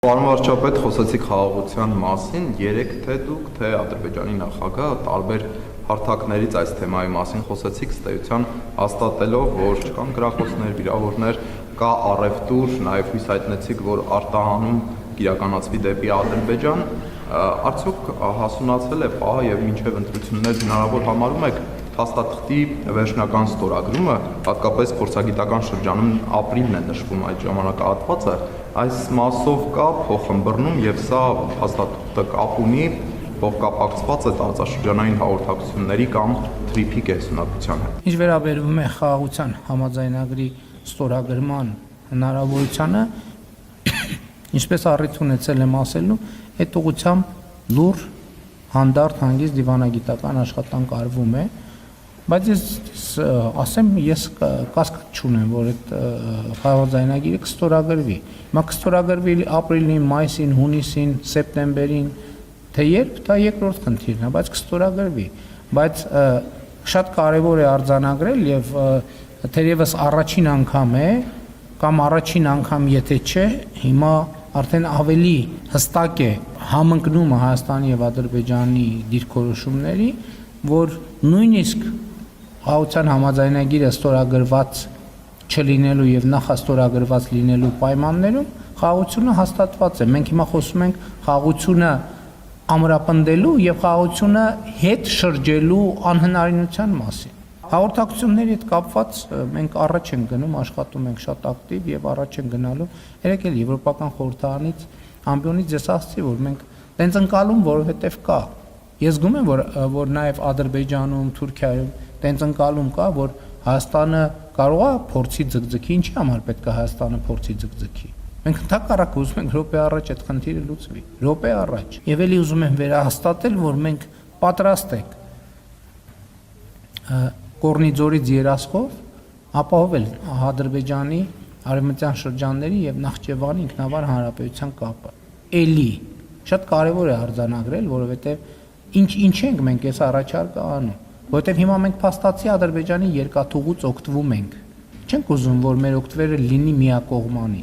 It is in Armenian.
Պարոն վարչապետ, խոսեցիք խաղաղության մասին, երեք թե դուք, թե Ադրբեջանի նախագահը տարբեր հարթակներից այս թեմայի մասին խոսեցիք, ըստ էության հաստատելով, որ չկան գրախոսներ, վիրավորներ, կա առևտուր, նաև հույս հայտնեցիք, որ արտահանում կիրականացվի դեպի Ադրբեջան, արդյոք հասունացել է պահը եւ մինչեւ ընտրություններ հնարավոր համարում եք փաստաթղթի վերջնական ստորագրումը, հատկապես փորձագիտական շրջանում ապրիլն է նշվում այդ ժամանակահատվածը, այս մասով կա փոխըմբռնում եւ սա փաստաթղթը կապ ունի փոխկապակցված է տարածաշրջանային հաղորդակցությունների կամ թրիփի կենսունակության հետ։ Ինչ վերաբերում է խաղաղության համաձայնագրի ստորագրման հնարավորությանը, ինչպես առիթ ունեցել եմ ասելու, այդ ուղղությամբ լուր հանդարտ հանգիստ դիվանագիտական աշխատանք արվում է, բայց ես ասեմ, ես կասկած չունեմ, որ այդ համաձայնագիրը կստորագրվի։ Հիմա կստորագրվի ապրիլին, մայիսին, հունիսին, սեպտեմբերին, թե երբ, դա երկրորդ խնդիրն է, բայց կստորագրվի։ Բայց շատ կարևոր է արձանագրել եւ թերևս առաջին անգամ է, կամ առաջին անգամ եթե չէ, հիմա արդեն ավելի հստակ է համընկնումը Հայաստանի եւ Ադրբեջանի դիրքորոշումների, որ նույնիսկ խաղաղության համաձայնագիրը ստորագրված չլինելու եւ նախաստորագրված լինելու պայմաններում խաղաղությունը հաստատված է։ Մենք հիմա խոսում ենք խաղաղությունը ամրապնդելու եւ խաղաղությունը հետ շրջելու անհնարինության մասին։ Հաղորդակցությունների հետ կապված մենք առաջ ենք գնում, աշխատում ենք շատ ակտիվ եւ առաջ ենք գնալու։ Երեք էլ Եվրոպական խորհրդարանից ամբիոնից ես ասացի, որ մենք տենց ընկալում, որովհետեւ կա։ Ես զգում եմ, որ նաեւ Ադրբեջանում, Թուրքիայում տենց ընկալում կա, որ Հայաստանը կարող է փորձի ձգձգի, ինչի համար պետք է Հայաստանը փորձի ձգձգի։ Մենք ընդհակառակը ուզում ենք րոպե առաջ այդ խնդիրը լուծվի, րոպե առաջ։ Եվ էլի ուզում եմ վերահաստատել, որ մենք պատրաստ ենք Կորնիձորից երասխով ապահովել Ադրբեջանի արևմտյան շրջանների եւ Նախճեվանի ինքնավար հանրապետության կապը։ Էլի շատ կարեւոր է արձանագրել, որովհետեւ ինչ ենք մենք այս առաջարկը անում, որովհետեւ հիմա մենք փաստացի Ադրբեջանի երկաթուղուց օգտվում ենք։ Չենք ուզում, որ մեր օգտվելը լինի միակողմանի։